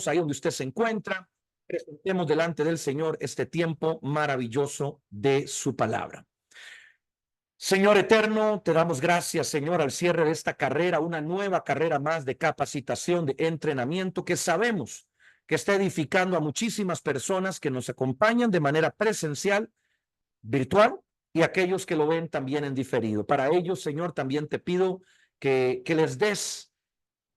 ahí donde usted se encuentra, presentemos delante del Señor este tiempo maravilloso de su palabra. Señor eterno, te damos gracias, Señor, al cierre de esta carrera, una nueva carrera más de capacitación, de entrenamiento que sabemos que está edificando a muchísimas personas que nos acompañan de manera presencial, virtual, y aquellos que lo ven también en diferido. Para ellos, Señor, también te pido que les des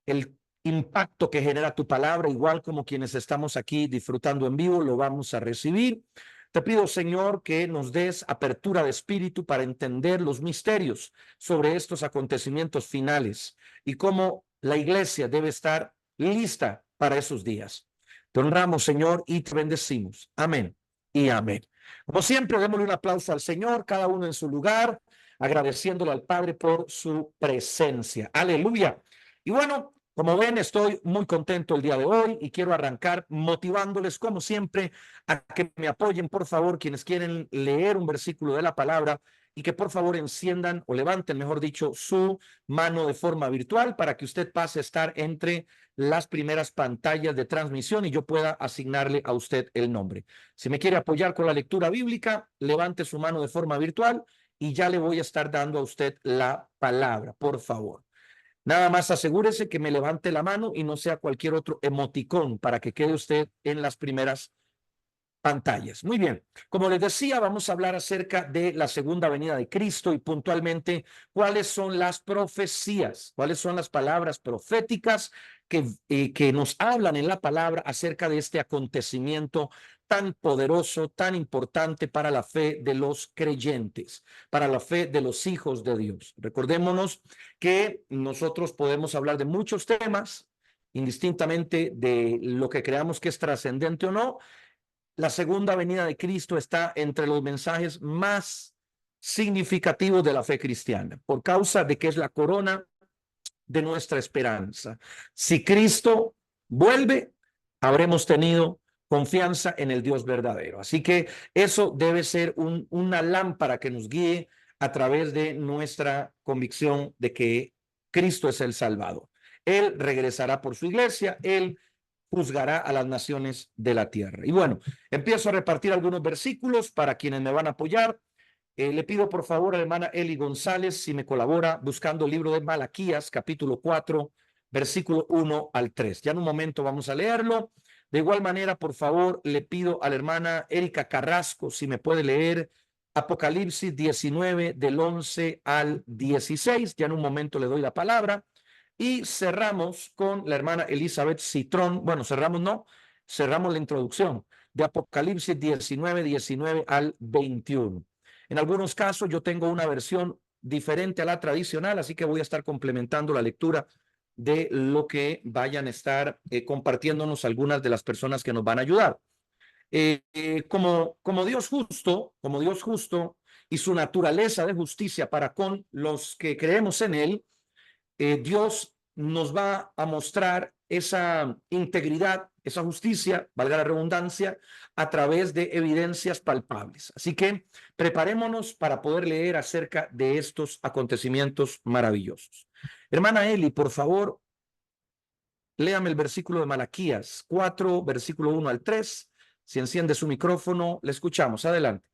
el impacto que genera tu palabra, igual como quienes estamos aquí disfrutando en vivo, lo vamos a recibir. Te pido, Señor, que nos des apertura de espíritu para entender los misterios sobre estos acontecimientos finales y cómo la iglesia debe estar lista para esos días. Te honramos, Señor, y te bendecimos. Amén y amén. Como siempre, démosle un aplauso al Señor, cada uno en su lugar, agradeciéndole al Padre por su presencia. Aleluya. Y bueno, como ven, estoy muy contento el día de hoy y quiero arrancar motivándoles, como siempre, a que me apoyen, por favor, quienes quieren leer un versículo de la palabra y que por favor enciendan o levanten, mejor dicho, su mano de forma virtual para que usted pase a estar entre las primeras pantallas de transmisión y yo pueda asignarle a usted el nombre. Si me quiere apoyar con la lectura bíblica, levante su mano de forma virtual y ya le voy a estar dando a usted la palabra, por favor. Nada más asegúrese que me levante la mano y no sea cualquier otro emoticón para que quede usted en las primeras pantallas. Muy bien, como les decía, vamos a hablar acerca de la segunda venida de Cristo y puntualmente cuáles son las profecías, cuáles son las palabras proféticas que nos hablan en la palabra acerca de este acontecimiento tan poderoso, tan importante para la fe de los creyentes, para la fe de los hijos de Dios. Recordémonos que nosotros podemos hablar de muchos temas, indistintamente de lo que creamos que es trascendente o no. La segunda venida de Cristo está entre los mensajes más significativos de la fe cristiana, por causa de que es la corona de nuestra esperanza. Si Cristo vuelve, habremos tenido confianza en el Dios verdadero. Así que eso debe ser una lámpara que nos guíe a través de nuestra convicción de que Cristo es el Salvador. Él regresará por su iglesia, Él juzgará a las naciones de la tierra. Y bueno, empiezo a repartir algunos versículos para quienes me van a apoyar. Le pido por favor a la hermana Eli González si me colabora buscando el libro de Malaquías, capítulo 4, versículo 1 al 3. Ya en un momento vamos a leerlo. De igual manera, por favor, le pido a la hermana Erika Carrasco si me puede leer Apocalipsis 19 del 11 al 16. Ya en un momento le doy la palabra. Y cerramos con la hermana Elizabeth Citrón. Bueno, cerramos la introducción de Apocalipsis 19 al 21. En algunos casos yo tengo una versión diferente a la tradicional, así que voy a estar complementando la lectura de lo que vayan a estar compartiéndonos algunas de las personas que nos van a ayudar. Como Dios justo y su naturaleza de justicia para con los que creemos en él, Dios nos va a mostrar esa integridad, esa justicia, valga la redundancia, a través de evidencias palpables. Así que preparémonos para poder leer acerca de estos acontecimientos maravillosos. Hermana Eli, por favor, léame el versículo de Malaquías 4, versículo 1 al 3. Si enciende su micrófono, le escuchamos. Adelante.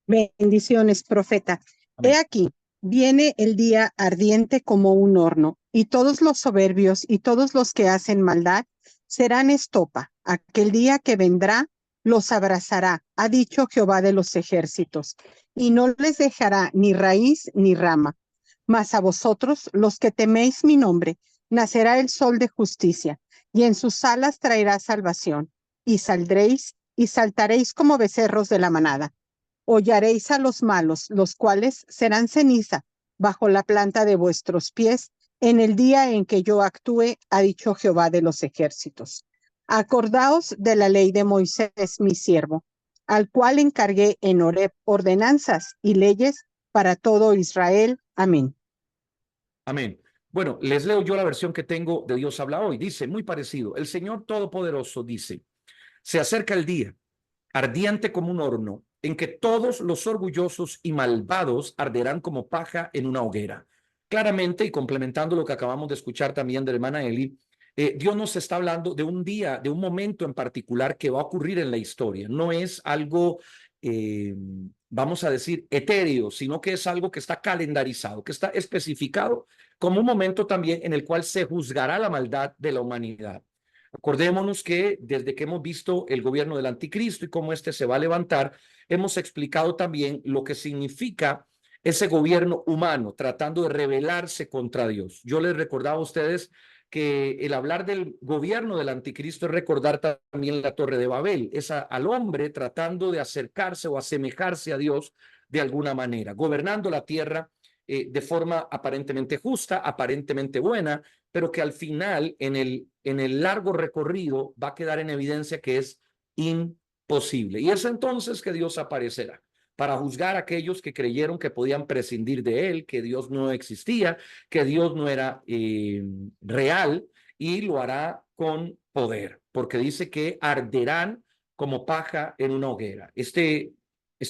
Bendiciones, profeta. Amén. He aquí, viene el día ardiente como un horno, y todos los soberbios y todos los que hacen maldad serán estopa. Aquel día que vendrá los abrazará, ha dicho Jehová de los ejércitos, y no les dejará ni raíz ni rama. Mas a vosotros, los que teméis mi nombre, nacerá el sol de justicia, y en sus alas traerá salvación, y saldréis y saltaréis como becerros de la manada. Hollaréis a los malos, los cuales serán ceniza bajo la planta de vuestros pies en el día en que yo actúe, ha dicho Jehová de los ejércitos. Acordaos de la ley de Moisés, mi siervo, al cual encargué en Horeb ordenanzas y leyes para todo Israel. Amén. Amén. Bueno, les leo yo la versión que tengo de Dios habla hoy. Dice, muy parecido, el Señor Todopoderoso dice, se acerca el día, ardiente como un horno, en que todos los orgullosos y malvados arderán como paja en una hoguera. Claramente, y complementando lo que acabamos de escuchar también de la hermana Eli, Dios nos está hablando de un día, de un momento en particular que va a ocurrir en la historia. No es algo, vamos a decir, etéreo, sino que es algo que está calendarizado, que está especificado como un momento también en el cual se juzgará la maldad de la humanidad. Acordémonos que desde que hemos visto el gobierno del anticristo y cómo éste se va a levantar, hemos explicado también lo que significa ese gobierno humano tratando de rebelarse contra Dios. Yo les recordaba a ustedes que el hablar del gobierno del anticristo es recordar también la Torre de Babel, es al hombre tratando de acercarse o asemejarse a Dios de alguna manera, gobernando la tierra de forma aparentemente justa, aparentemente buena, pero que al final en el largo recorrido va a quedar en evidencia que es imposible. Y es entonces que Dios aparecerá para juzgar a aquellos que creyeron que podían prescindir de él, que Dios no existía, que Dios no era real, y lo hará con poder, porque dice que arderán como paja en una hoguera. Este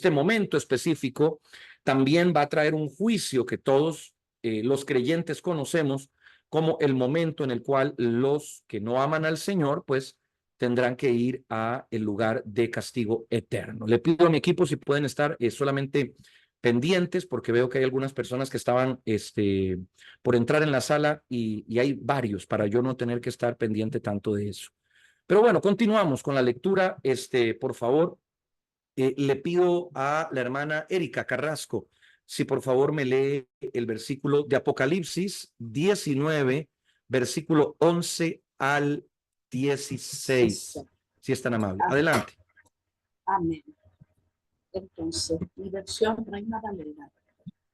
momento específico también va a traer un juicio que todos los creyentes conocemos como el momento en el cual los que no aman al Señor, pues tendrán que ir a el lugar de castigo eterno. Le pido a mi equipo si pueden estar solamente pendientes, porque veo que hay algunas personas que estaban por entrar en la sala y hay varios para yo no tener que estar pendiente tanto de eso. Pero bueno, continuamos con la lectura. Por favor, le pido a la hermana Erika Carrasco, si por favor me lee el versículo de Apocalipsis 19, versículo 11 al 16, si es tan amable. Adelante. Amén. Entonces, mi versión Reina Valera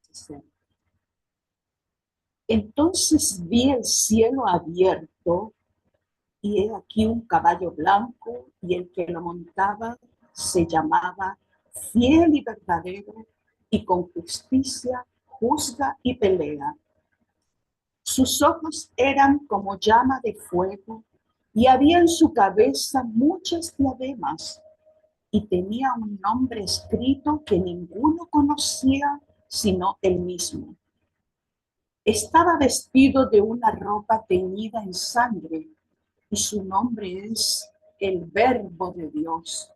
dice: entonces vi el cielo abierto, y he aquí un caballo blanco, y el que lo montaba se llamaba Fiel y Verdadero, y con justicia juzga y pelea. Sus ojos eran como llama de fuego, y había en su cabeza muchas diademas, y tenía un nombre escrito que ninguno conocía sino él mismo. Estaba vestido de una ropa teñida en sangre, y su nombre es el Verbo de Dios.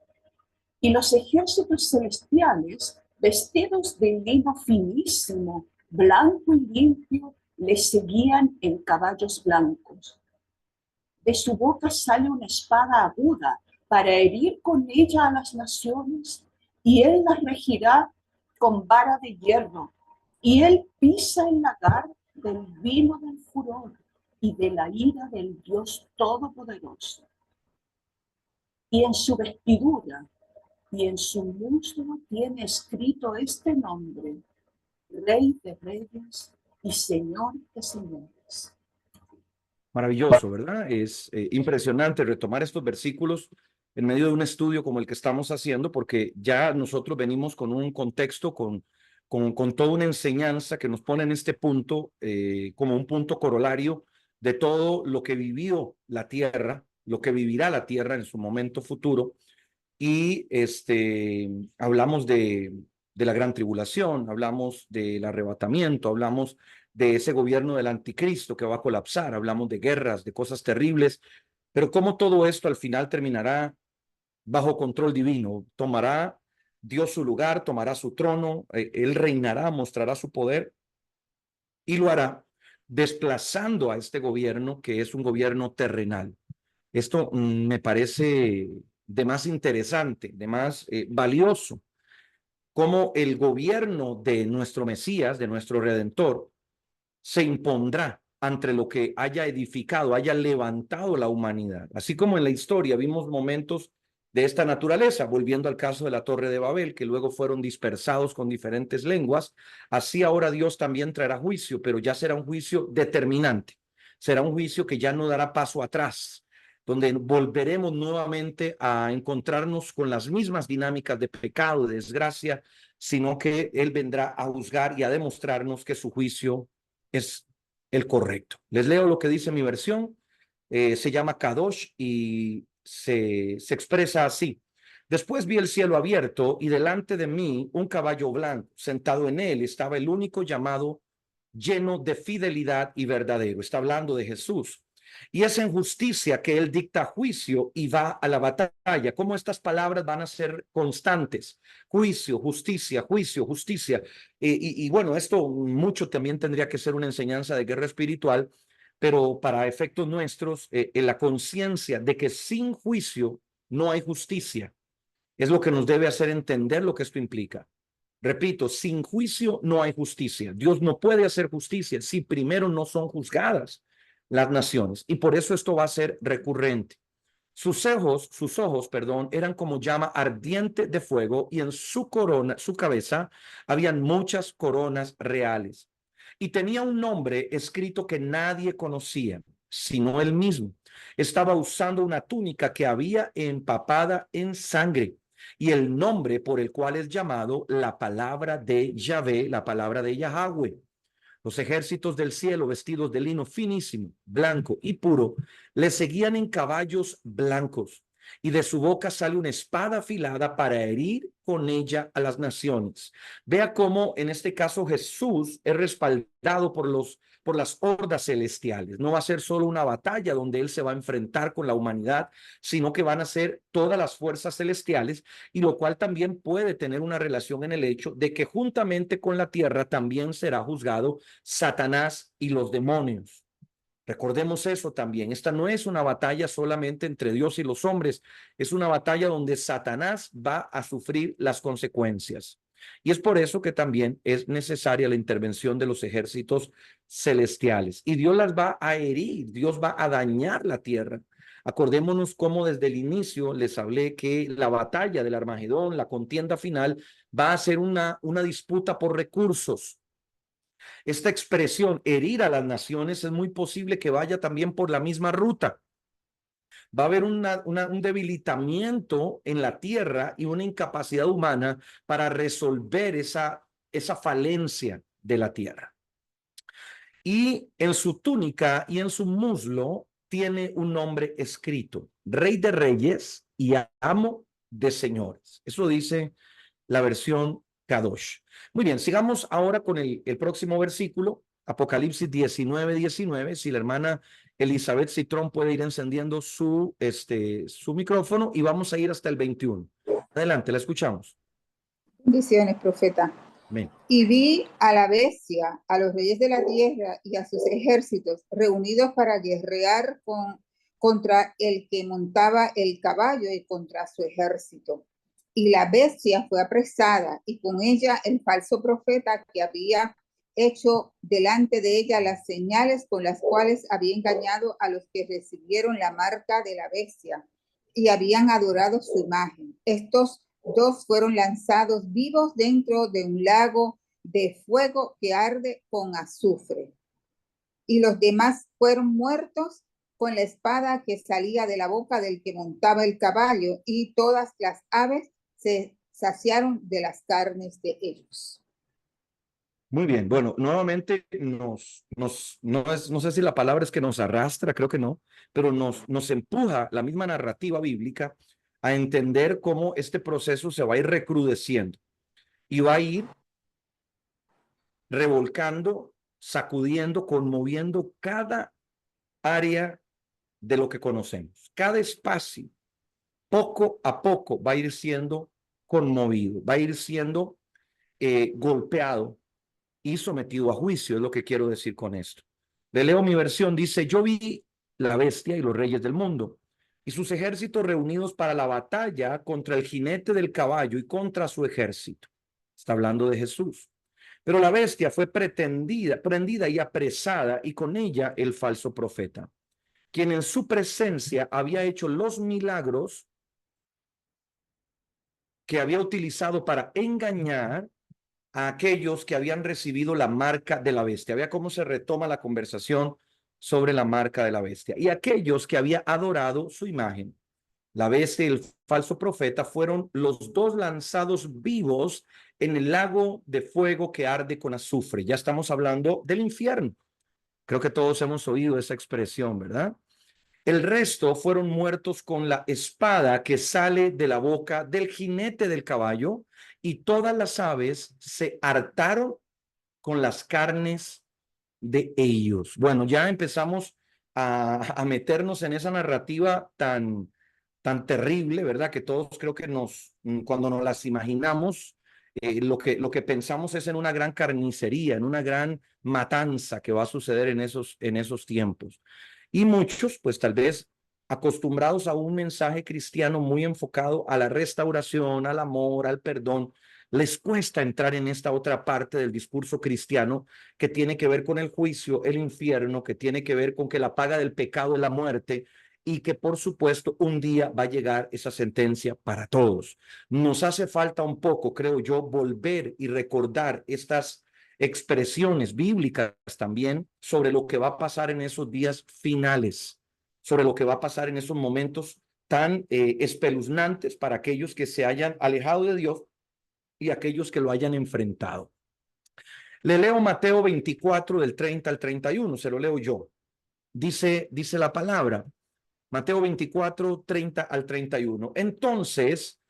Y los ejércitos celestiales, vestidos de lino finísimo, blanco y limpio, le seguían en caballos blancos. De su boca sale una espada aguda para herir con ella a las naciones, y él las regirá con vara de hierro, y él pisa el lagar del vino del furor y de la ira del Dios Todopoderoso. Y en su vestidura y en su muslo tiene escrito este nombre: Rey de Reyes y Señor de Señores. Maravilloso, ¿verdad? Es impresionante retomar estos versículos en medio de un estudio como el que estamos haciendo, porque ya nosotros venimos con un contexto, con toda una enseñanza que nos pone en este punto como un punto corolario de todo lo que vivió la tierra, lo que vivirá la tierra en su momento futuro. Y hablamos de la gran tribulación, hablamos del arrebatamiento, hablamos de ese gobierno del anticristo que va a colapsar, hablamos de guerras, de cosas terribles, pero cómo todo esto al final terminará bajo control divino. Tomará Dios su lugar, tomará su trono, él reinará, mostrará su poder, y lo hará desplazando a este gobierno que es un gobierno terrenal. Esto me parece de más interesante, de más valioso, cómo el gobierno de nuestro Mesías, de nuestro Redentor, se impondrá ante lo que haya edificado, haya levantado la humanidad. Así como en la historia vimos momentos de esta naturaleza, volviendo al caso de la Torre de Babel, que luego fueron dispersados con diferentes lenguas, así ahora Dios también traerá juicio, pero ya será un juicio determinante, será un juicio que ya no dará paso atrás, donde volveremos nuevamente a encontrarnos con las mismas dinámicas de pecado, de desgracia, sino que Él vendrá a juzgar y a demostrarnos que su juicio es el correcto. Les leo lo que dice mi versión. Se llama Kadosh y se expresa así: después vi el cielo abierto y delante de mí un caballo blanco. Sentado en él estaba el único llamado lleno de fidelidad y verdadero. Está hablando de Jesús. Y es en justicia que él dicta juicio y va a la batalla. ¿Cómo estas palabras van a ser constantes? Juicio, justicia, juicio, justicia. Y bueno, esto mucho también tendría que ser una enseñanza de guerra espiritual, pero para efectos nuestros, en la conciencia de que sin juicio no hay justicia, es lo que nos debe hacer entender lo que esto implica. Repito, sin juicio no hay justicia. Dios no puede hacer justicia si primero no son juzgadas las naciones. Y por eso esto va a ser recurrente. Sus ojos, perdón, eran como llama ardiente de fuego y en su corona, su cabeza, habían muchas coronas reales. Y tenía un nombre escrito que nadie conocía, sino él mismo. Estaba usando una túnica que había empapada en sangre y el nombre por el cual es llamado la palabra de Yahvé, la palabra de Yahweh. Los ejércitos del cielo, vestidos de lino finísimo, blanco y puro, le seguían en caballos blancos, y de su boca sale una espada afilada para herir con ella a las naciones. Vea cómo en este caso Jesús es respaldado por las hordas celestiales. No va a ser solo una batalla donde él se va a enfrentar con la humanidad, sino que van a ser todas las fuerzas celestiales, y lo cual también puede tener una relación en el hecho de que juntamente con la tierra también será juzgado Satanás y los demonios. Recordemos eso también. Esta no es una batalla solamente entre Dios y los hombres, es una batalla donde Satanás va a sufrir las consecuencias. Y es por eso que también es necesaria la intervención de los ejércitos celestiales. Y Dios las va a herir, Dios va a dañar la tierra. Acordémonos cómo desde el inicio les hablé que la batalla del Armagedón, la contienda final, va a ser una disputa por recursos. Esta expresión, herir a las naciones, es muy posible que vaya también por la misma ruta. Va a haber un debilitamiento en la tierra y una incapacidad humana para resolver esa falencia de la tierra. Y en su túnica y en su muslo tiene un nombre escrito: Rey de Reyes y Amo de Señores. Eso dice la versión Kadosh. Muy bien, sigamos ahora con el próximo versículo, Apocalipsis 19:19. Si la hermana Elizabeth Citrón puede ir encendiendo su micrófono, y vamos a ir hasta el 21. Adelante, la escuchamos. Bendiciones, profeta. Amén. Y vi a la bestia, a los reyes de la tierra y a sus ejércitos reunidos para guerrear contra el que montaba el caballo y contra su ejército. Y la bestia fue apresada, y con ella el falso profeta que había hecho delante de ella las señales con las cuales había engañado a los que recibieron la marca de la bestia y habían adorado su imagen. Estos dos fueron lanzados vivos dentro de un lago de fuego que arde con azufre. Y los demás fueron muertos con la espada que salía de la boca del que montaba el caballo, y todas las aves se saciaron de las carnes de ellos. Muy bien, bueno, nuevamente no sé si la palabra es que nos arrastra, creo que no, pero nos empuja la misma narrativa bíblica a entender cómo este proceso se va a ir recrudeciendo y va a ir revolcando, sacudiendo, conmoviendo cada área de lo que conocemos. Cada espacio, poco a poco, va a ir siendo conmovido, va a ir siendo golpeado y sometido a juicio, es lo que quiero decir con esto. Le leo mi versión, dice: yo vi la bestia y los reyes del mundo y sus ejércitos reunidos para la batalla contra el jinete del caballo y contra su ejército. Está hablando de Jesús. Pero la bestia fue prendida y apresada, y con ella el falso profeta, quien en su presencia había hecho los milagros que había utilizado para engañar a aquellos que habían recibido la marca de la bestia. Vea cómo se retoma la conversación sobre la marca de la bestia. Y aquellos que había adorado su imagen. La bestia y el falso profeta fueron los dos lanzados vivos en el lago de fuego que arde con azufre. Ya estamos hablando del infierno. Creo que todos hemos oído esa expresión, ¿verdad? El resto fueron muertos con la espada que sale de la boca del jinete del caballo, y todas las aves se hartaron con las carnes de ellos. Bueno, ya empezamos a meternos en esa narrativa tan terrible, ¿verdad? Que todos creo que cuando nos las imaginamos, lo que pensamos es en una gran carnicería, en una gran matanza que va a suceder en esos tiempos. Y muchos, pues tal vez acostumbrados a un mensaje cristiano muy enfocado a la restauración, al amor, al perdón, les cuesta entrar en esta otra parte del discurso cristiano que tiene que ver con el juicio, el infierno, que tiene que ver con que la paga del pecado es la muerte y que por supuesto un día va a llegar esa sentencia para todos. Nos hace falta un poco, creo yo, volver y recordar estas expresiones bíblicas también sobre lo que va a pasar en esos días finales, sobre lo que va a pasar en esos momentos tan espeluznantes para aquellos que se hayan alejado de Dios y aquellos que lo hayan enfrentado. Le leo Mateo 24 del 30 al 31, se lo leo yo. Dice la palabra, Mateo 24, 30 al 31. Entonces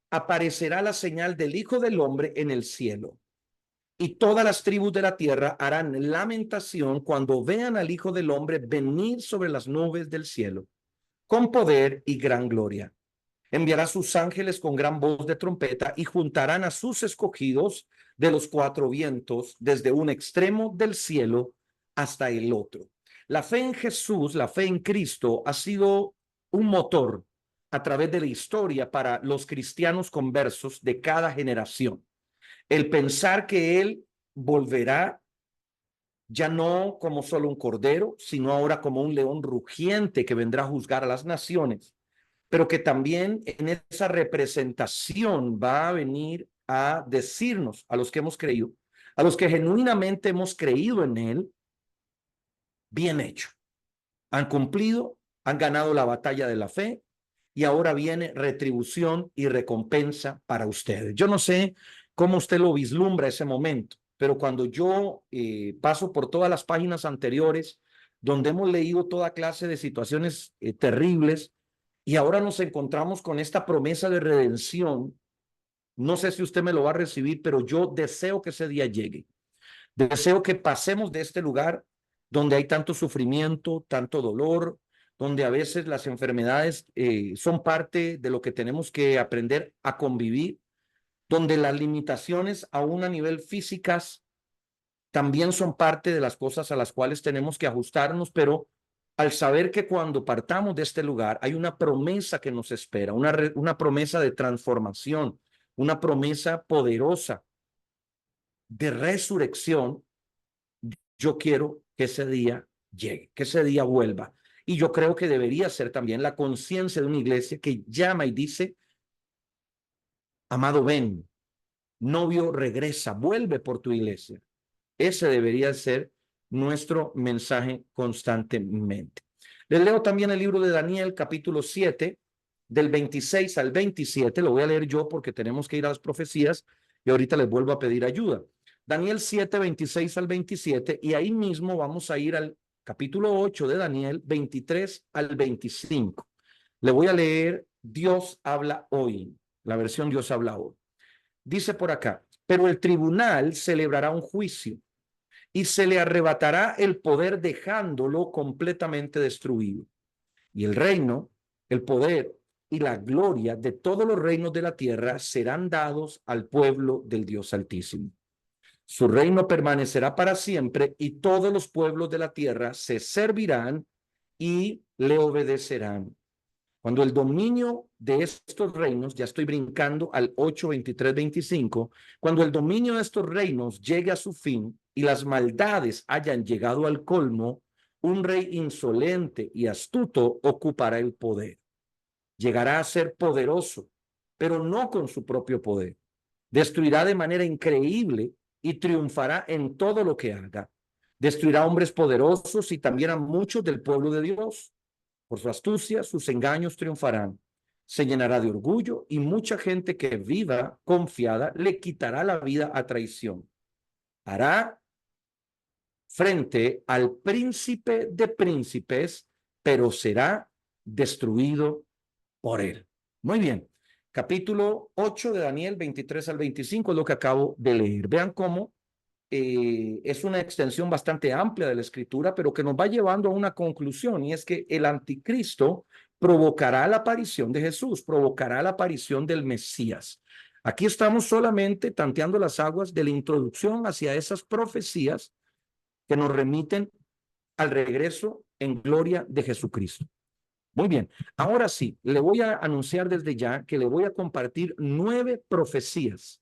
aparecerá la señal del Hijo del Hombre en el cielo, y todas las tribus de la tierra harán lamentación cuando vean al Hijo del Hombre venir sobre las nubes del cielo, con poder y gran gloria. Enviará sus ángeles con gran voz de trompeta y juntarán a sus escogidos de los cuatro vientos, desde un extremo del cielo hasta el otro. La fe en Jesús, la fe en Cristo, ha sido un motor a través de la historia para los cristianos conversos de cada generación. El pensar que Él volverá ya no como solo un cordero, sino ahora como un león rugiente que vendrá a juzgar a las naciones, pero que también en esa representación va a venir a decirnos a los que hemos creído, a los que genuinamente hemos creído en Él, bien hecho. Han cumplido, han ganado la batalla de la fe y ahora viene retribución y recompensa para ustedes. Yo no sé cómo usted lo vislumbra ese momento, pero cuando yo paso por todas las páginas anteriores, donde hemos leído toda clase de situaciones terribles, y ahora nos encontramos con esta promesa de redención. No sé si usted me lo va a recibir, pero yo deseo que ese día llegue. Deseo que pasemos de este lugar donde hay tanto sufrimiento, tanto dolor, donde a veces las enfermedades son parte de lo que tenemos que aprender a convivir, donde las limitaciones aún a nivel físicas también son parte de las cosas a las cuales tenemos que ajustarnos, pero al saber que cuando partamos de este lugar hay una promesa que nos espera, una promesa de transformación, una promesa poderosa de resurrección, yo quiero que ese día llegue, que ese día vuelva. Y yo creo que debería ser también la conciencia de una iglesia que llama y dice, amado, ven, novio regresa, vuelve por tu iglesia. Ese debería ser nuestro mensaje constantemente. Les leo también el libro de Daniel, capítulo 7, del 26 al 27. Lo voy a leer yo porque tenemos que ir a las profecías y ahorita les vuelvo a pedir ayuda. Daniel 7, 26 al 27, y ahí mismo vamos a ir al capítulo 8 de Daniel, 23 al 25. Le voy a leer Dios habla hoy, la versión Dios habla hoy. Dice por acá, pero el tribunal celebrará un juicio y se le arrebatará el poder dejándolo completamente destruido. Y el reino, el poder y la gloria de todos los reinos de la tierra serán dados al pueblo del Dios Altísimo. Su reino permanecerá para siempre y todos los pueblos de la tierra se servirán y le obedecerán. Cuando el dominio de estos reinos, ya estoy brincando al 8, 23, 25, cuando el dominio de estos reinos llegue a su fin y las maldades hayan llegado al colmo, un rey insolente y astuto ocupará el poder. Llegará a ser poderoso, pero no con su propio poder. Destruirá de manera increíble y triunfará en todo lo que haga. Destruirá a hombres poderosos y también a muchos del pueblo de Dios. Por su astucia, sus engaños triunfarán. Se llenará de orgullo y mucha gente que viva confiada le quitará la vida a traición. Hará frente al príncipe de príncipes, pero será destruido por él. Muy bien. Capítulo 8 de Daniel, 23 al 25 es lo que acabo de leer. Vean cómo es una extensión bastante amplia de la escritura, pero que nos va llevando a una conclusión, y es que el anticristo provocará la aparición de Jesús, provocará la aparición del Mesías. Aquí estamos solamente tanteando las aguas de la introducción hacia esas profecías que nos remiten al regreso en gloria de Jesucristo. Muy bien, ahora sí, le voy a anunciar desde ya que le voy a compartir 9 profecías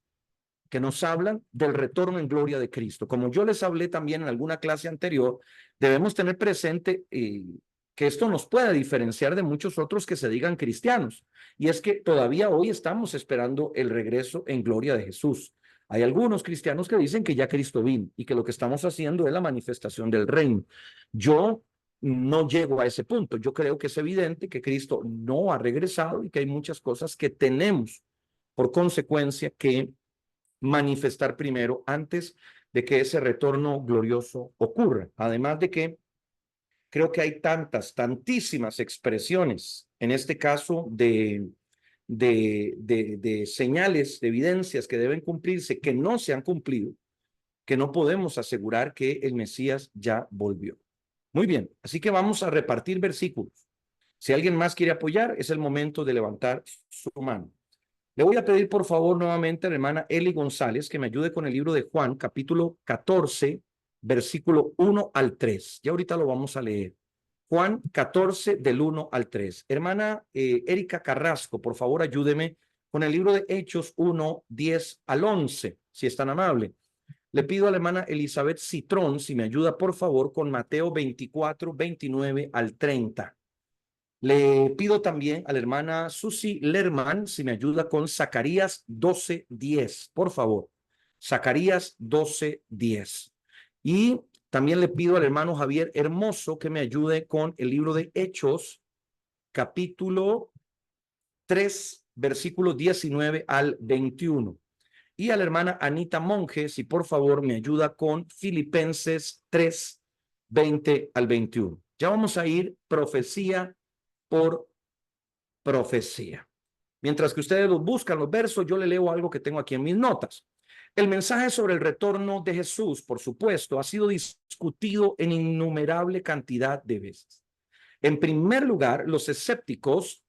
que nos hablan del retorno en gloria de Cristo. Como yo les hablé también en alguna clase anterior, debemos tener presente que esto nos puede diferenciar de muchos otros que se digan cristianos. Y es que todavía hoy estamos esperando el regreso en gloria de Jesús. Hay algunos cristianos que dicen que ya Cristo vino y que lo que estamos haciendo es la manifestación del reino. Yo no llego a ese punto. Yo creo que es evidente que Cristo no ha regresado y que hay muchas cosas que tenemos por consecuencia que manifestar primero antes de que ese retorno glorioso ocurra. Además de que creo que hay tantísimas expresiones, en este caso de señales, de evidencias que deben cumplirse, que no se han cumplido, que no podemos asegurar que el Mesías ya volvió. Muy bien, así que vamos a repartir versículos. Si alguien más quiere apoyar, es el momento de levantar su mano. Le voy a pedir por favor nuevamente a la hermana Eli González que me ayude con el libro de Juan, capítulo 14, versículo 1 al 3. Ya ahorita lo vamos a leer. Juan 14, del 1 al 3. Hermana Erika Carrasco, por favor ayúdeme con el libro de Hechos 1, 10 al 11, si es tan amable. Le pido a la hermana Elizabeth Citrón si me ayuda por favor con Mateo 24, 29 al 30. Le pido también a la hermana Susi Lerman si me ayuda con Zacarías 12:10, por favor. Zacarías 12:10. Y también le pido al hermano Javier Hermoso que me ayude con el libro de Hechos, capítulo 3, versículos 19 al 21. Y a la hermana Anita Monge, si por favor me ayuda con Filipenses 3, 20 al 21. Ya vamos a ir profecía por profecía. Mientras que ustedes buscan los versos, yo le leo algo que tengo aquí en mis notas. El mensaje sobre el retorno de Jesús, por supuesto, ha sido discutido en innumerable cantidad de veces. En primer lugar, los escépticos,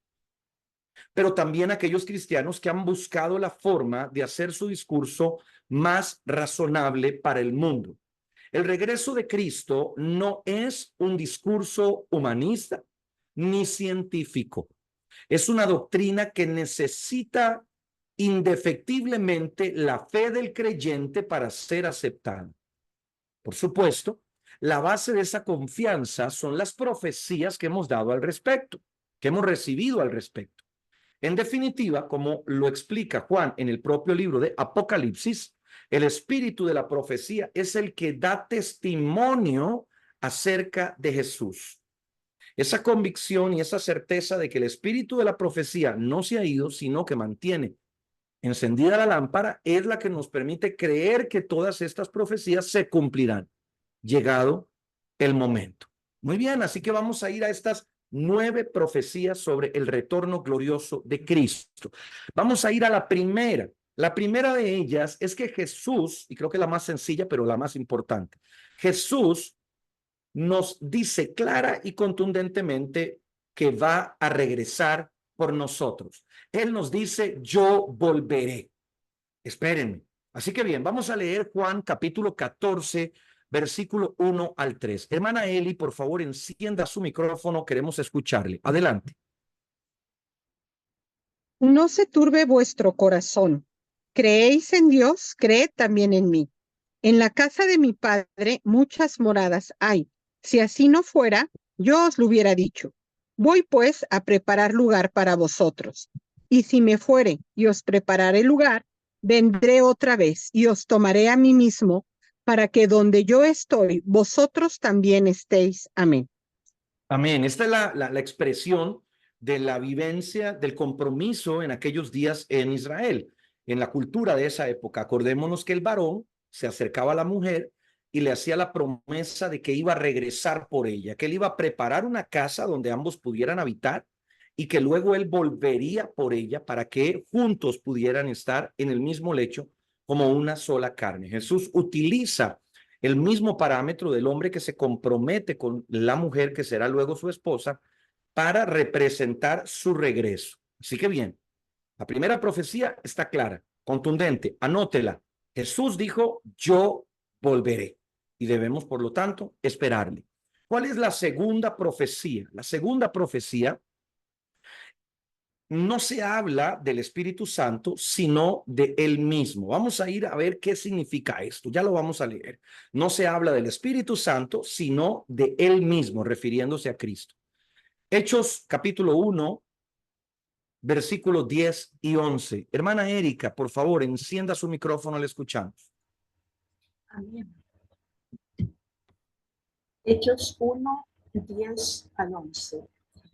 pero también aquellos cristianos que han buscado la forma de hacer su discurso más razonable para el mundo. El regreso de Cristo no es un discurso humanista ni científico. Es una doctrina que necesita indefectiblemente la fe del creyente para ser aceptada. Por supuesto, la base de esa confianza son las profecías que hemos dado al respecto, que hemos recibido al respecto. En definitiva, como lo explica Juan en el propio libro de Apocalipsis, el espíritu de la profecía es el que da testimonio acerca de Jesús. Esa convicción y esa certeza de que el espíritu de la profecía no se ha ido, sino que mantiene encendida la lámpara, es la que nos permite creer que todas estas profecías se cumplirán, llegado el momento. Muy bien, así que vamos a ir a estas 9 profecías sobre el retorno glorioso de Cristo. Vamos a ir a la primera. La primera de ellas es que Jesús, y creo que la más sencilla, pero la más importante, Jesús nos dice clara y contundentemente que va a regresar por nosotros. Él nos dice, yo volveré. Espérenme. Así que bien, vamos a leer Juan capítulo 14, versículo 1 al 3. Hermana Eli, por favor, encienda su micrófono, queremos escucharle. Adelante. No se turbe vuestro corazón. ¿Creéis en Dios? Creed también en mí. En la casa de mi Padre muchas moradas hay. Si así no fuera, yo os lo hubiera dicho. Voy pues a preparar lugar para vosotros. Y si me fuere y os prepararé lugar, vendré otra vez y os tomaré a mí mismo, para que donde yo estoy, vosotros también estéis. Amén. Amén. Esta es la expresión de la vivencia, del compromiso en aquellos días en Israel, en la cultura de esa época. Acordémonos que el varón se acercaba a la mujer y le hacía la promesa de que iba a regresar por ella, que él iba a preparar una casa donde ambos pudieran habitar y que luego él volvería por ella para que juntos pudieran estar en el mismo lecho como una sola carne. Jesús utiliza el mismo parámetro del hombre que se compromete con la mujer que será luego su esposa para representar su regreso. Así que bien, la primera profecía está clara, contundente, anótela. Jesús dijo, yo volveré y debemos, por lo tanto, esperarle. ¿Cuál es la segunda profecía? La segunda profecía no se habla del Espíritu Santo, sino de él mismo. Vamos a ir a ver qué significa esto. Ya lo vamos a leer. No se habla del Espíritu Santo, sino de él mismo, refiriéndose a Cristo. Hechos capítulo 1, versículos 10 y 11. Hermana Erika, por favor, encienda su micrófono, le escuchamos. Amén. Hechos 1, 10 al 11.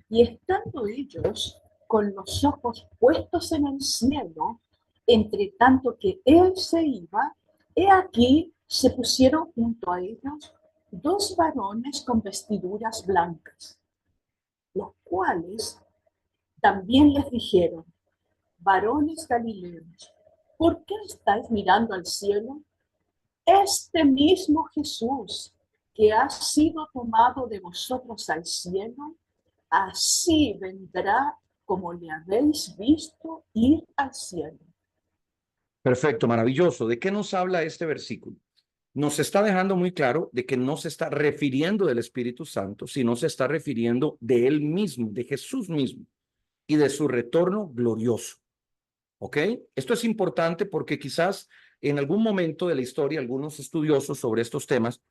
Y estando ellos con los ojos puestos en el cielo, entre tanto que él se iba, he aquí se pusieron junto a ellos dos varones con vestiduras blancas, los cuales también les dijeron: varones galileos, ¿por qué estáis mirando al cielo? Este mismo Jesús que ha sido tomado de vosotros al cielo, así vendrá como le habéis visto ir al cielo. Perfecto, maravilloso. ¿De qué nos habla este versículo? Nos está dejando muy claro de que no se está refiriendo del Espíritu Santo, sino se está refiriendo de él mismo, de Jesús mismo y de su retorno glorioso. ¿Ok? Esto es importante porque quizás en algún momento de la historia algunos estudiosos sobre estos temas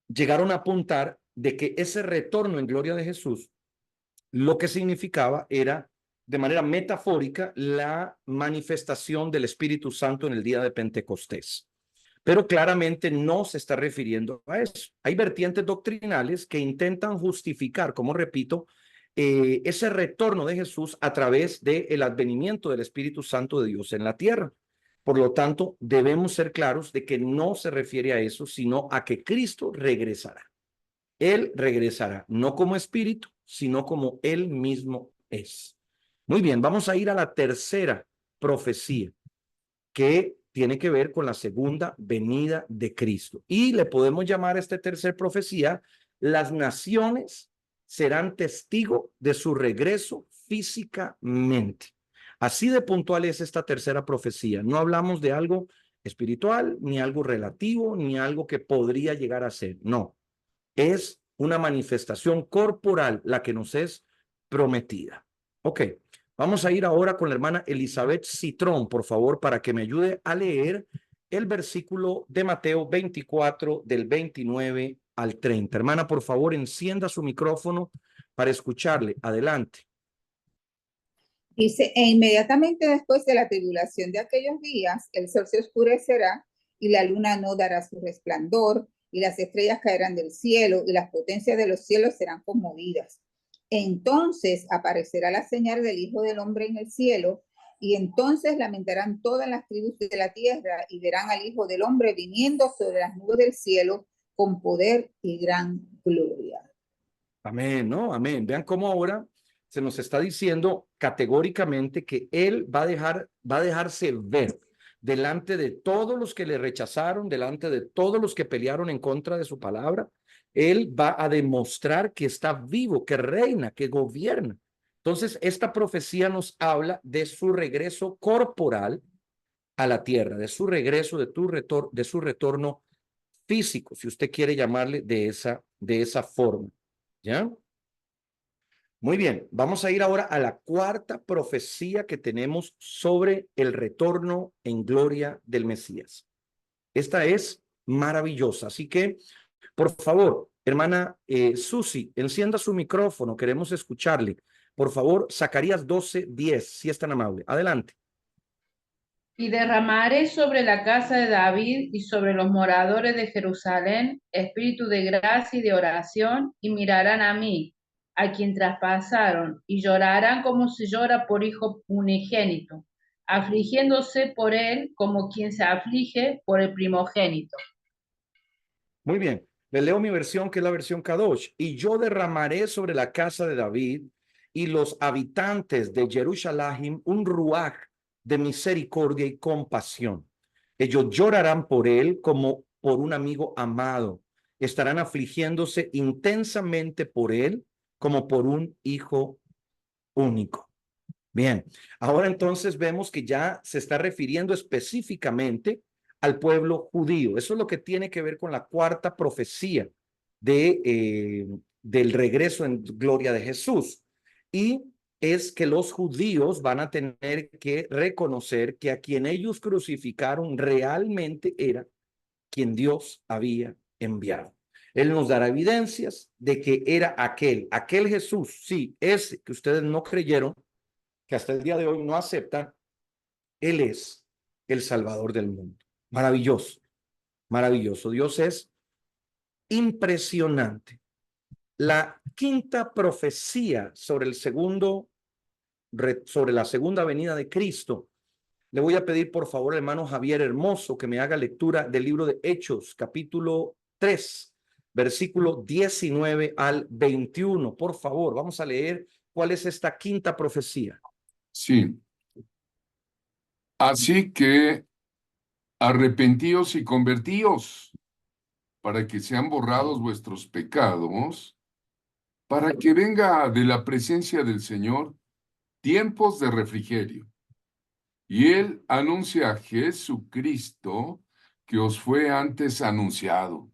llegaron a apuntar de que ese retorno en gloria de Jesús lo que significaba era de manera metafórica la manifestación del Espíritu Santo en el día de Pentecostés. Pero claramente no se está refiriendo a eso. Hay vertientes doctrinales que intentan justificar, como repito, ese retorno de Jesús a través del advenimiento del Espíritu Santo de Dios en la tierra. Por lo tanto, debemos ser claros de que no se refiere a eso, sino a que Cristo regresará. Él regresará, no como espíritu, sino como él mismo es. Muy bien, vamos a ir a la tercera profecía, que tiene que ver con la segunda venida de Cristo. Y le podemos llamar a esta tercera profecía: las naciones serán testigo de su regreso físicamente. Así de puntual es esta tercera profecía. No hablamos de algo espiritual, ni algo relativo, ni algo que podría llegar a ser. No, es una manifestación corporal la que nos es prometida. Ok, vamos a ir ahora con la hermana Elizabeth Citrón, por favor, para que me ayude a leer el versículo de Mateo 24, del 29 al 30. Hermana, por favor, encienda su micrófono para escucharle. Adelante. Dice, e inmediatamente después de la tribulación de aquellos días, el sol se oscurecerá y la luna no dará su resplandor, y las estrellas caerán del cielo, y las potencias de los cielos serán conmovidas. Entonces aparecerá la señal del Hijo del Hombre en el cielo, y entonces lamentarán todas las tribus de la tierra, y verán al Hijo del Hombre viniendo sobre las nubes del cielo con poder y gran gloria. Amén, ¿no? Amén. Vean cómo ahora se nos está diciendo categóricamente que él va a dejarse ver delante de todos los que le rechazaron, delante de todos los que pelearon en contra de su palabra. Él va a demostrar que está vivo, que reina, que gobierna. Entonces, esta profecía nos habla de su regreso corporal a la tierra, de su regreso, de su retorno físico, si usted quiere llamarle de esa forma. ¿Ya? Muy bien, vamos a ir ahora a la cuarta profecía que tenemos sobre el retorno en gloria del Mesías. Esta es maravillosa, así que, por favor, hermana Susi, encienda su micrófono, queremos escucharle. Por favor, Zacarías 12:10, si es tan amable. Adelante. Y derramaré sobre la casa de David y sobre los moradores de Jerusalén espíritu de gracia y de oración, y mirarán a mí, a quien traspasaron, y llorarán como se llora por hijo unigénito, afligiéndose por él como quien se aflige por el primogénito. Muy bien, le leo mi versión, que es la versión Kadosh. Y yo derramaré sobre la casa de David y los habitantes de Jerusalén un ruaj de misericordia y compasión, Ellos llorarán por él como por un amigo amado. Estarán afligiéndose intensamente por él como por un hijo único. Bien, ahora entonces vemos que ya se está refiriendo específicamente al pueblo judío. Eso es lo que tiene que ver con la cuarta profecía del regreso en gloria de Jesús. Y es que los judíos van a tener que reconocer que a quien ellos crucificaron realmente era quien Dios había enviado. Él nos dará evidencias de que era aquel Jesús, sí, ese que ustedes no creyeron, que hasta el día de hoy no aceptan. Él es el Salvador del mundo. Maravilloso, maravilloso. Dios es impresionante. La quinta profecía sobre sobre la segunda venida de Cristo. Le voy a pedir por favor, hermano Javier Hermoso, que me haga lectura del libro de Hechos, capítulo 3, versículo 19 al 21. Por favor, vamos a leer cuál es esta quinta profecía. Sí. Así que arrepentíos y convertíos para que sean borrados vuestros pecados, para que venga de la presencia del Señor tiempos de refrigerio. Y él anuncia a Jesucristo que os fue antes anunciado,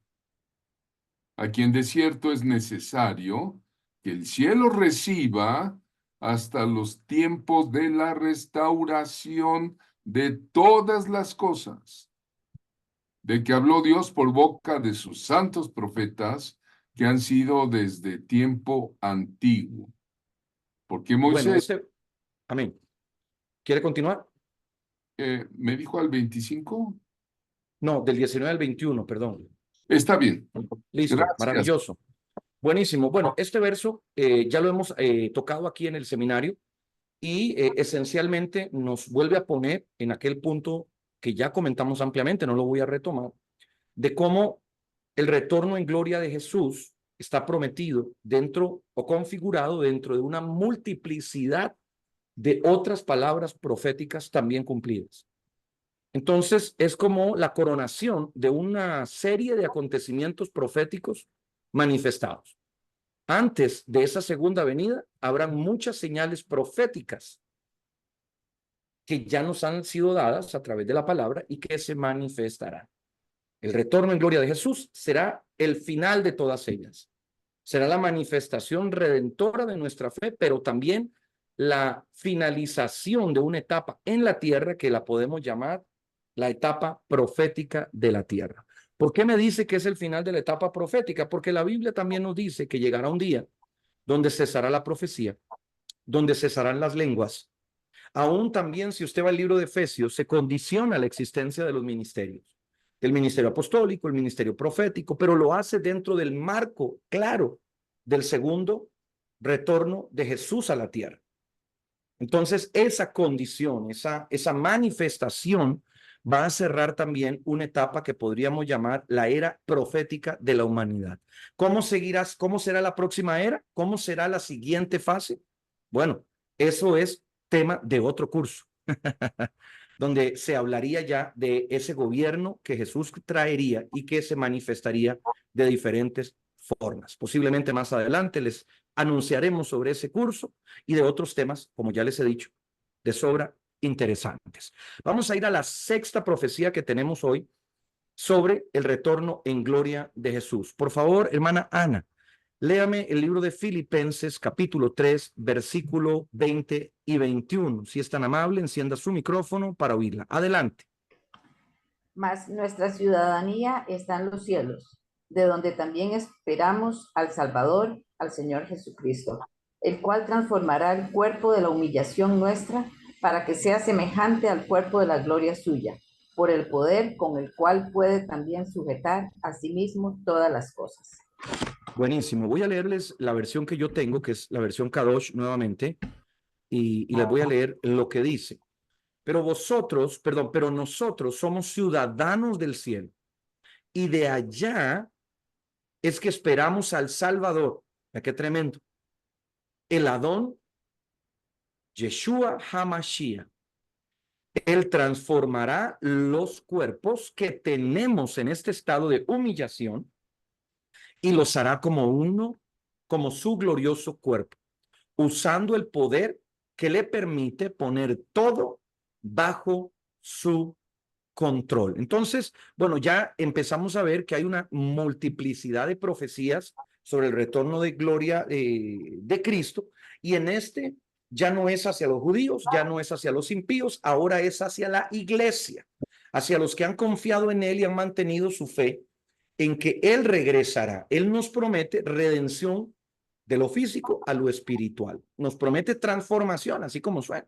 a quien de cierto es necesario que el cielo reciba hasta los tiempos de la restauración de todas las cosas, de que habló Dios por boca de sus santos profetas que han sido desde tiempo antiguo. Porque Moisés, Bueno, amén. ¿Quiere continuar? ¿me dijo al 25? No, del 19 al 21, perdón. Está bien. Listo, Gracias. maravilloso. Buenísimo. Bueno, este verso ya lo hemos tocado aquí en el seminario y esencialmente nos vuelve a poner en aquel punto que ya comentamos ampliamente, no lo voy a retomar, de cómo el retorno en gloria de Jesús está prometido dentro o configurado dentro de una multiplicidad de otras palabras proféticas también cumplidas. Entonces, es como la coronación de una serie de acontecimientos proféticos manifestados. Antes de esa segunda venida, habrán muchas señales proféticas que ya nos han sido dadas a través de la palabra y que se manifestarán. El retorno en gloria de Jesús será el final de todas ellas. Será la manifestación redentora de nuestra fe, pero también la finalización de una etapa en la tierra que la podemos llamar la etapa profética de la tierra. ¿Por qué me dice que es el final de la etapa profética? Porque la Biblia también nos dice que llegará un día donde cesará la profecía, donde cesarán las lenguas. Aún también, si usted va al libro de Efesios, se condiciona la existencia de los ministerios, el ministerio apostólico, el ministerio profético, pero lo hace dentro del marco claro del segundo retorno de Jesús a la tierra. Entonces, esa condición, esa manifestación va a cerrar también una etapa que podríamos llamar la era profética de la humanidad. ¿Cómo será la próxima era? ¿Cómo será la siguiente fase? Bueno, eso es tema de otro curso, donde se hablaría ya de ese gobierno que Jesús traería y que se manifestaría de diferentes formas. Posiblemente más adelante les anunciaremos sobre ese curso y de otros temas, como ya les he dicho, de sobra interesantes. Vamos a ir a la sexta profecía que tenemos hoy sobre el retorno en gloria de Jesús. Por favor, hermana Ana, léame el libro de Filipenses, capítulo 3, versículo 20 y 21. Si es tan amable, encienda su micrófono para oírla. Adelante. Mas nuestra ciudadanía está en los cielos, de donde también esperamos al Salvador, al Señor Jesucristo, el cual transformará el cuerpo de la humillación nuestra para que sea semejante al cuerpo de la gloria suya, por el poder con el cual puede también sujetar a sí mismo todas las cosas. Buenísimo. Voy a leerles la versión que yo tengo, que es la versión Kadosh nuevamente, y les voy a leer lo que dice. Pero nosotros somos ciudadanos del cielo y de allá es que esperamos al Salvador. Qué tremendo. El Adón Yeshua HaMashiach, Él transformará los cuerpos que tenemos en este estado de humillación y los hará como uno, como su glorioso cuerpo, usando el poder que le permite poner todo bajo su control. Entonces, bueno, ya empezamos a ver que hay una multiplicidad de profecías sobre el retorno de gloria de Cristo, y en este ya no es hacia los judíos, ya no es hacia los impíos, ahora es hacia la iglesia, hacia los que han confiado en él y han mantenido su fe en que él regresará. Él nos promete redención de lo físico a lo espiritual. Nos promete transformación, así como suena.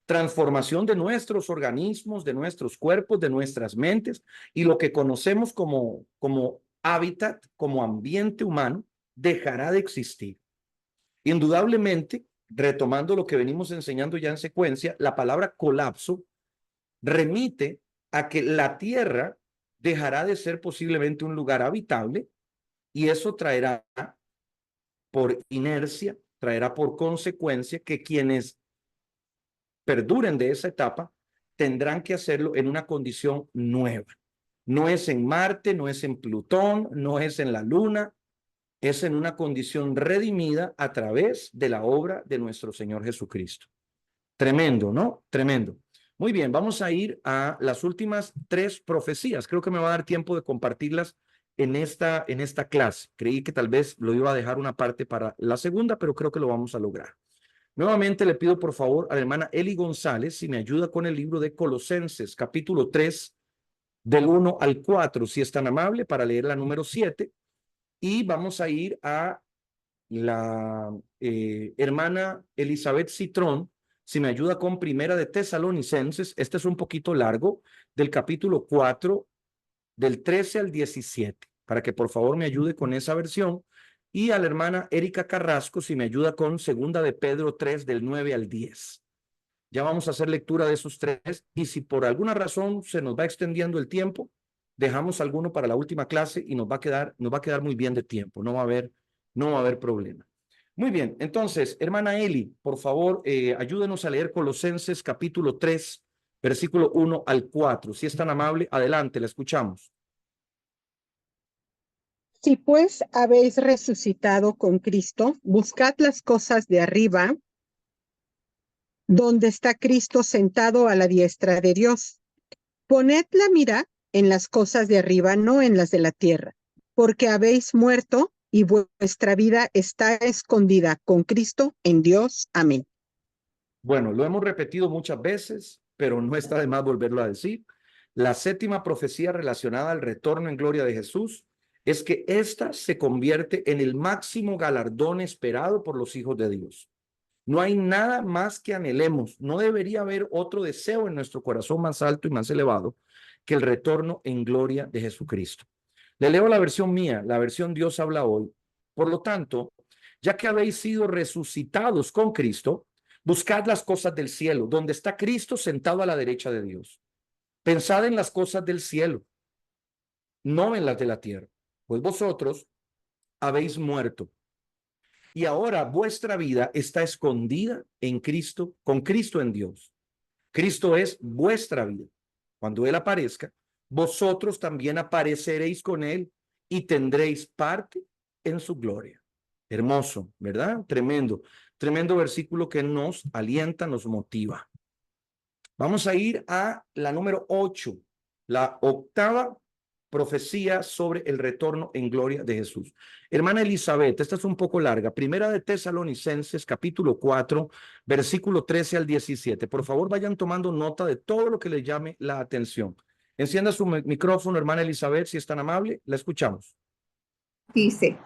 Transformación de nuestros organismos, de nuestros cuerpos, de nuestras mentes, y lo que conocemos como hábitat, como ambiente humano, dejará de existir. Indudablemente, retomando lo que venimos enseñando ya en secuencia, la palabra colapso remite a que la tierra dejará de ser posiblemente un lugar habitable, y eso traerá por inercia, traerá por consecuencia que quienes perduren de esa etapa tendrán que hacerlo en una condición nueva. No es en Marte, no es en Plutón, no es en la Luna, es en una condición redimida a través de la obra de nuestro Señor Jesucristo. Tremendo, ¿no? Tremendo. Muy bien, vamos a ir a las últimas 3 profecías. Creo que me va a dar tiempo de compartirlas en esta clase. Creí que tal vez lo iba a dejar una parte para la segunda, pero creo que lo vamos a lograr. Nuevamente le pido por favor a la hermana Eli González si me ayuda con el libro de Colosenses, capítulo 3, del 1 al 4, si es tan amable, para leer la número 7. Y vamos a ir a la hermana Elizabeth Citrón, si me ayuda con Primera de Tesalonicenses. Este es un poquito largo, del capítulo 4, del 13 al 17, para que por favor me ayude con esa versión. Y a la hermana Erika Carrasco, si me ayuda con Segunda de Pedro 3, del 9 al 10. Ya vamos a hacer lectura de esos 3, y si por alguna razón se nos va extendiendo el tiempo, dejamos alguno para la última clase y nos va a quedar muy bien de tiempo, no va a haber problema. Muy bien, entonces, hermana Eli, por favor, ayúdenos a leer Colosenses capítulo 3, versículo 1 al 4. Si es tan amable, adelante, la escuchamos. Si pues habéis resucitado con Cristo, buscad las cosas de arriba, donde está Cristo sentado a la diestra de Dios. Poned la mira en las cosas de arriba, no en las de la tierra, porque habéis muerto y vuestra vida está escondida con Cristo en Dios. Amén. Bueno, lo hemos repetido muchas veces, pero no está de más volverlo a decir. La 7ª profecía relacionada al retorno en gloria de Jesús es que ésta se convierte en el máximo galardón esperado por los hijos de Dios. No hay nada más que anhelemos, no debería haber otro deseo en nuestro corazón más alto y más elevado que el retorno en gloria de Jesucristo. Le leo la versión mía, la versión Dios habla hoy. Por lo tanto, ya que habéis sido resucitados con Cristo, buscad las cosas del cielo, donde está Cristo sentado a la derecha de Dios. Pensad en las cosas del cielo, no en las de la tierra, pues vosotros habéis muerto. Y ahora vuestra vida está escondida en Cristo, con Cristo en Dios. Cristo es vuestra vida. Cuando Él aparezca, vosotros también apareceréis con Él y tendréis parte en su gloria. Hermoso, ¿verdad? Tremendo, tremendo versículo que nos alienta, nos motiva. Vamos a ir a la número 8, la 8ª profecía sobre el retorno en gloria de Jesús. Hermana Elizabeth, esta es un poco larga. Primera de Tesalonicenses, capítulo 4, versículo 13 al 17. Por favor, vayan tomando nota de todo lo que les llame la atención. Encienda su micrófono, hermana Elizabeth, si es tan amable. La escuchamos. Dice,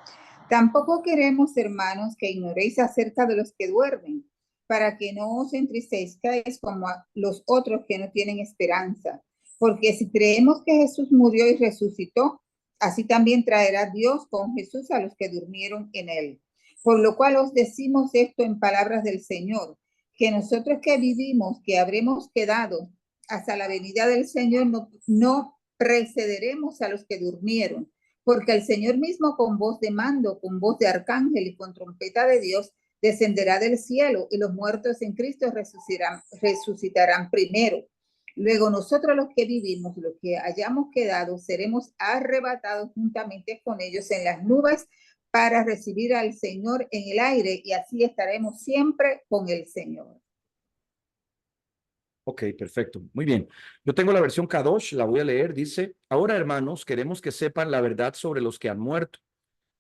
tampoco queremos, hermanos, que ignoréis acerca de los que duermen, para que no os entristezcáis como a los otros que no tienen esperanza. Porque si creemos que Jesús murió y resucitó, así también traerá Dios con Jesús a los que durmieron en él. Por lo cual os decimos esto en palabras del Señor, que nosotros que vivimos, que habremos quedado hasta la venida del Señor, no precederemos a los que durmieron. Porque el Señor mismo con voz de mando, con voz de arcángel y con trompeta de Dios, descenderá del cielo y los muertos en Cristo resucitarán primero. Luego nosotros los que vivimos, los que hayamos quedado, seremos arrebatados juntamente con ellos en las nubes para recibir al Señor en el aire, y así estaremos siempre con el Señor. Ok, perfecto. Muy bien. Yo tengo la versión Kadosh, la voy a leer. Dice, ahora hermanos, queremos que sepan la verdad sobre los que han muerto.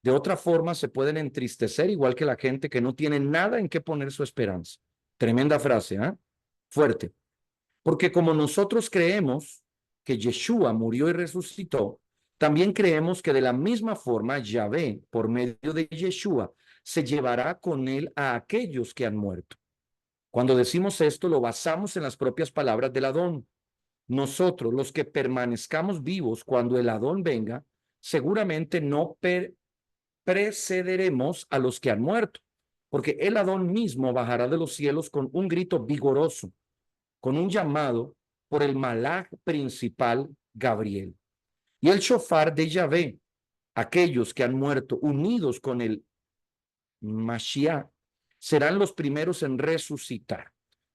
De otra forma, se pueden entristecer igual que la gente que no tiene nada en qué poner su esperanza. Tremenda frase, ¿eh? Fuerte. Porque como nosotros creemos que Yeshua murió y resucitó, también creemos que de la misma forma Yahvé, por medio de Yeshua, se llevará con él a aquellos que han muerto. Cuando decimos esto, lo basamos en las propias palabras del Adón. Nosotros, los que permanezcamos vivos cuando el Adón venga, seguramente no precederemos a los que han muerto, porque el Adón mismo bajará de los cielos con un grito vigoroso, con un llamado por el malaj principal Gabriel. Y el shofar de Yahvé, aquellos que han muerto unidos con el Mashiach, serán los primeros en resucitar.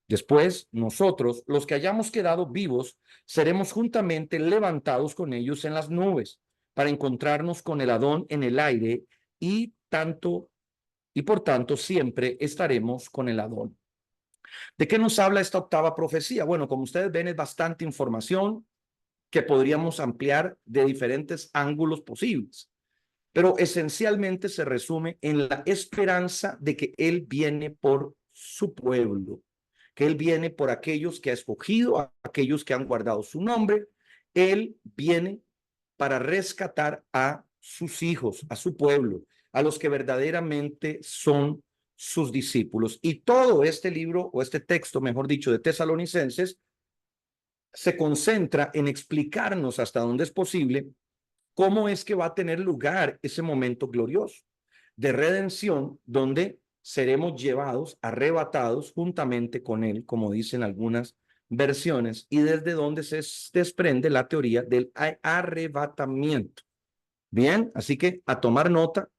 Después, nosotros, los que hayamos quedado vivos, seremos juntamente levantados con ellos en las nubes para encontrarnos con el Adón en el aire y por tanto siempre estaremos con el Adón. ¿De qué nos habla esta octava profecía? Bueno, como ustedes ven, es bastante información que podríamos ampliar de diferentes ángulos posibles, pero esencialmente se resume en la esperanza de que Él viene por su pueblo, que Él viene por aquellos que ha escogido, a aquellos que han guardado su nombre. Él viene para rescatar a sus hijos, a su pueblo, a los que verdaderamente son sus discípulos. Y todo este libro, o este texto, mejor dicho, de Tesalonicenses, se concentra en explicarnos hasta dónde es posible cómo es que va a tener lugar ese momento glorioso de redención, donde seremos llevados, arrebatados juntamente con Él, como dicen algunas versiones, y desde donde se desprende la teoría del arrebatamiento. Bien, así que a tomar nota,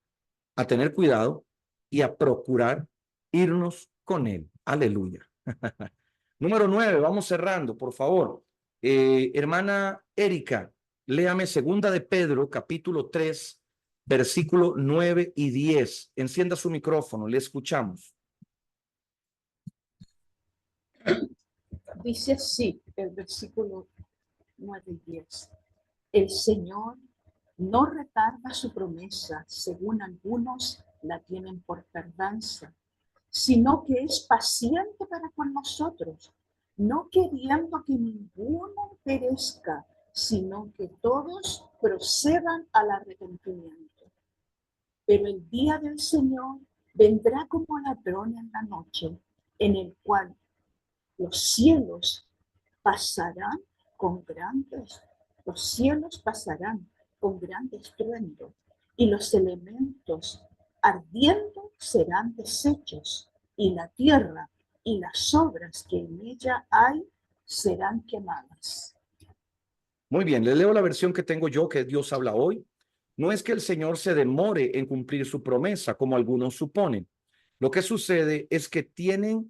a tener cuidado y a procurar irnos con Él. Aleluya. Número 9, vamos cerrando, por favor. Hermana Erika, léame segunda de Pedro, capítulo 3, versículo 9 y 10. Encienda su micrófono, le escuchamos. Dice así el versículo 9 y 10. El Señor no retarda su promesa, según algunos la tienen por tardanza, sino que es paciente para con nosotros, no queriendo que ninguno perezca, sino que todos procedan al arrepentimiento. Pero el día del Señor vendrá como ladrón en la noche, en el cual los cielos pasarán con gran estruendo, y los elementos ardiendo serán deshechos, y la tierra y las obras que en ella hay serán quemadas. Muy bien, le leo la versión que tengo yo, que Dios habla hoy. No es que el Señor se demore en cumplir su promesa, como algunos suponen. Lo que sucede es que tiene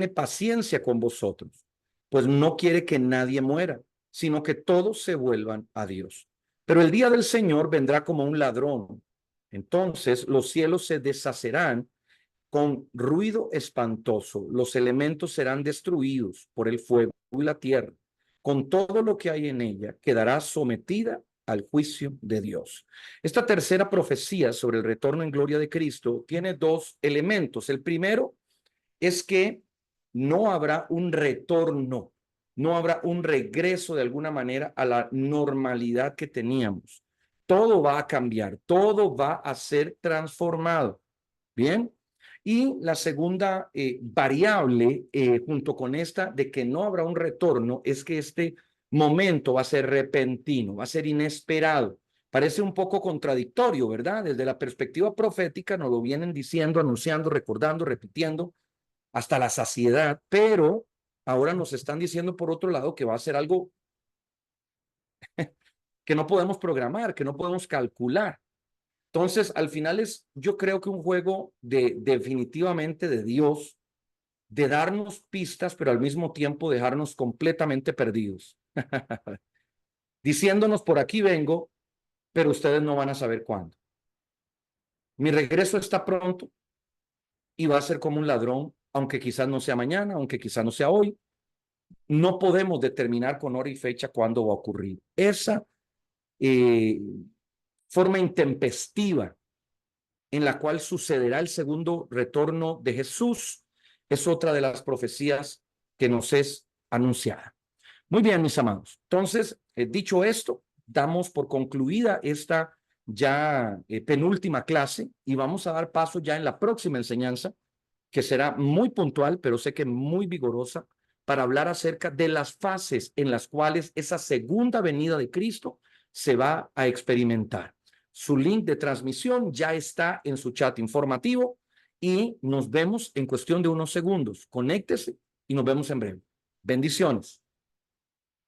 paciencia con vosotros, pues no quiere que nadie muera, sino que todos se vuelvan a Dios. Pero el día del Señor vendrá como un ladrón. Entonces los cielos se deshacerán con ruido espantoso, los elementos serán destruidos por el fuego y la tierra, con todo lo que hay en ella, quedará sometida al juicio de Dios. Esta tercera profecía sobre el retorno en gloria de Cristo tiene dos elementos. El primero es que no habrá un retorno, no habrá un regreso de alguna manera a la normalidad que teníamos. Todo va a cambiar, todo va a ser transformado. Bien. Y la segunda variable junto con esta de que no habrá un retorno es que este momento va a ser repentino, va a ser inesperado. Parece un poco contradictorio, ¿verdad? Desde la perspectiva profética nos lo vienen diciendo, anunciando, recordando, repitiendo hasta la saciedad, pero ahora nos están diciendo por otro lado que va a ser algo que no podemos programar, que no podemos calcular. Entonces, al final yo creo que un juego definitivamente de Dios de darnos pistas, pero al mismo tiempo dejarnos completamente perdidos. Diciéndonos, por aquí vengo, pero ustedes no van a saber cuándo. Mi regreso está pronto y va a ser como un ladrón, aunque quizás no sea mañana, aunque quizás no sea hoy. No podemos determinar con hora y fecha cuándo va a ocurrir. Esa forma intempestiva en la cual sucederá el segundo retorno de Jesús es otra de las profecías que nos es anunciada. Muy bien, mis amados. Entonces, dicho esto, damos por concluida esta ya penúltima clase y vamos a dar paso ya en la próxima enseñanza, que será muy puntual, pero sé que muy vigorosa, para hablar acerca de las fases en las cuales esa segunda venida de Cristo se va a experimentar. Su link de transmisión ya está en su chat informativo y nos vemos en cuestión de unos segundos. Conéctese y nos vemos en breve. Bendiciones.